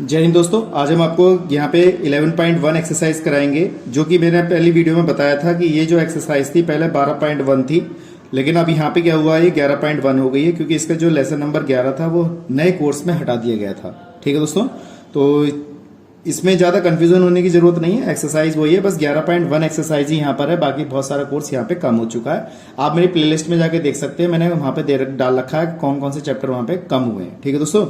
जय हिंद दोस्तों, आज हम आपको यहाँ पे 11.1 एक्सरसाइज कराएंगे, जो कि मैंने पहली वीडियो में बताया था कि ये जो एक्सरसाइज थी पहले 12.1 थी, लेकिन अब यहाँ पे क्या हुआ है, 11.1 हो गई है, क्योंकि इसका जो लेसन नंबर 11 था वो नए कोर्स में हटा दिया गया था। ठीक है दोस्तों, तो इसमें ज़्यादा कंफ्यूजन होने की जरूरत नहीं है। एक्सरसाइज वही है, बस 11.1 एक्सरसाइज ही यहाँ पर है, बाकी बहुत सारा कोर्स यहाँ पे कम हो चुका है। आप मेरी प्लेलिस्ट में जाके देख सकते हैं, मैंने वहाँ पे डाल रखा है कौन कौन से चैप्टर वहाँ पे कम हुए हैं। ठीक है दोस्तों,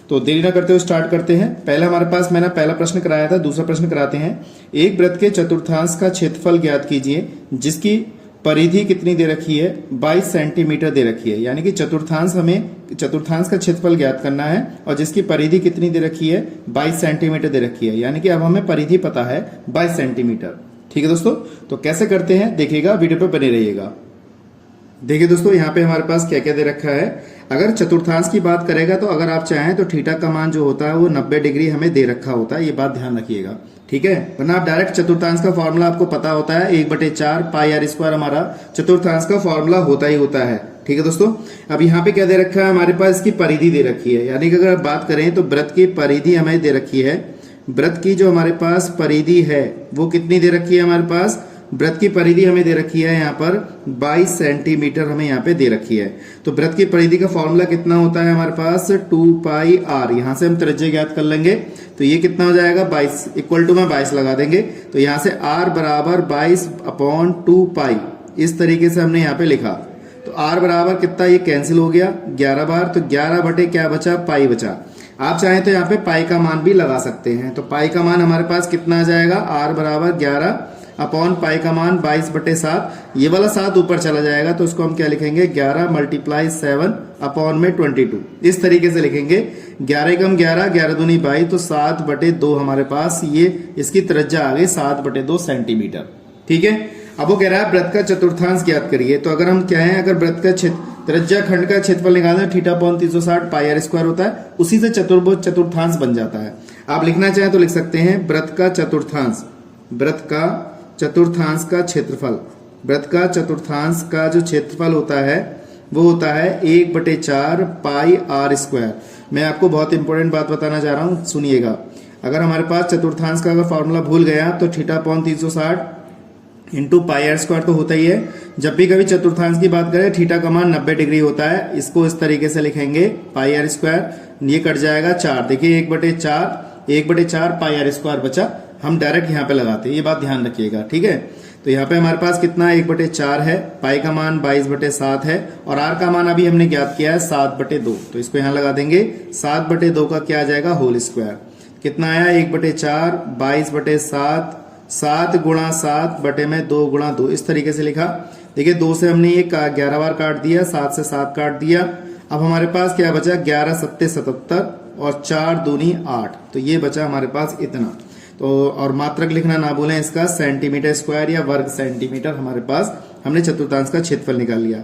तो देरी ना करते हुए स्टार्ट करते हैं। पहले हमारे पास मैंने पहला प्रश्न कराया था, दूसरा प्रश्न कराते हैं। एक वृत्त के चतुर्थांश का क्षेत्रफल ज्ञात कीजिए जिसकी परिधि कितनी दे रखी है, 22 सेंटीमीटर दे रखी है। यानी कि चतुर्थांश का क्षेत्रफल ज्ञात करना है और जिसकी परिधि कितनी दे रखी है, 22 सेंटीमीटर दे रखी है। यानी कि अब हमें परिधि पता है 22 सेंटीमीटर। ठीक है दोस्तों, तो कैसे करते हैं देखिएगा, वीडियो पे बने रहिएगा। देखिए दोस्तों, यहाँ पे हमारे पास क्या क्या दे रखा है। अगर चतुर्थांश की बात करेगा तो अगर आप चाहें तो थीटा का मान जो होता है वो 90 डिग्री हमें दे रखा होता है, ये बात ध्यान रखिएगा। ठीक है, वरना आप डायरेक्ट चतुर्थांश का फॉर्मूला आपको पता होता है, 1/4 पाई आर स्क्वायर हमारा चतुर्थांश का फॉर्मूला होता ही होता है। ठीक है दोस्तों, अब यहाँ पे क्या दे रखा है, हमारे पास इसकी परिधि दे रखी है। यानी कि अगर आप बात करें तो वृत्त की परिधि हमें दे रखी है। वृत्त की जो हमारे पास परिधि है वो कितनी दे रखी है, हमारे पास वृत्त की परिधि हमें दे रखी है यहाँ पर 22 सेंटीमीटर हमें यहाँ पे दे रखी है। तो वृत्त की परिधि का फॉर्मूला कितना होता है हमारे पास, 2 पाई आर। यहाँ से हम त्रिज्या ज्ञात कर लेंगे, तो ये कितना हो जाएगा, 22 इक्वल टू में 22 लगा देंगे। तो यहाँ से आर बराबर 22/2 पाई, इस तरीके से हमने यहाँ पे लिखा। तो आर बराबर कितना, ये कैंसिल हो गया 11 बार, तो 11 बटे क्या बचा, पाई बचा। आप चाहें तो यहाँ पे पाई का मान भी लगा सकते हैं। तो पाई का मान हमारे पास कितना आ जाएगा, आर बराबर 11 अपॉन पाई का मान 22/7। ये वाला 7 ऊपर चला जाएगा, तो उसको हम क्या लिखेंगे, 11 × 7 अपॉन में 22, इस तरीके से लिखेंगे। 11 × 11, 11 दूनी 22, तो 7/2 हमारे पास ये इसकी त्रिज्या आ गई 7/2 सेंटीमीटर। ठीक है, अब वो कह रहा है वृत्त का चतुर्थांश ज्ञात करिए। तो अगर हम क्या है, अगर वृत्त का त्रिज्या खंड का क्षेत्रफल निकालना है, θ/360 पाई आर स्क्वायर होता है, उसी से चतुर्थांश बन जाता है। आप लिखना चाहें तो लिख सकते हैं वृत्त का चतुर्थांश, वृत्त का चतुर्थांश का क्षेत्रफल। वृत्त का चतुर्थांश का जो क्षेत्रफल होता है वो होता है 1/4 पाई आर स्क्वायर। मैं आपको बहुत इंपॉर्टेंट बात बताना चाह रहा हूं, सुनिएगा। अगर हमारे पास चतुर्थांश का अगर फॉर्मूला भूल गया तो θ/360 इंटू पाई आर स्क्वायर तो होता ही है। जब भी कभी चतुर्थांश की बात करें, थीटा का मान 90 डिग्री होता है, इसको इस तरीके से लिखेंगे पाई आर स्क्वायर, ये कट जाएगा 4। देखिए 1/4 पाई आर स्क्वायर बचा, हम डायरेक्ट यहाँ पे लगाते हैं, ये बात ध्यान रखिएगा। ठीक है, तो यहाँ पे हमारे पास कितना 1/4 है, पाई का मान 22/7 है और आर का मान अभी हमने ज्ञात किया है 7/2। तो इसको यहाँ लगा देंगे, 7/2 का क्या आ जाएगा, होल स्क्वायर। कितना आया, 1/4 22/7, 7 × 7 बटे में 2 × 2, इस तरीके से लिखा। देखिए 2 से हमने ये 11 बार काट दिया, 7 से 7 काट दिया। अब हमारे पास क्या बचा, 11 × 7 = 77 और 4 दूनी 8, तो ये बचा हमारे पास इतना। तो और मात्रक लिखना ना भूलें इसका, सेंटीमीटर स्क्वायर या वर्ग सेंटीमीटर। हमारे पास हमने चतुर्थांश का क्षेत्रफल निकाल लिया।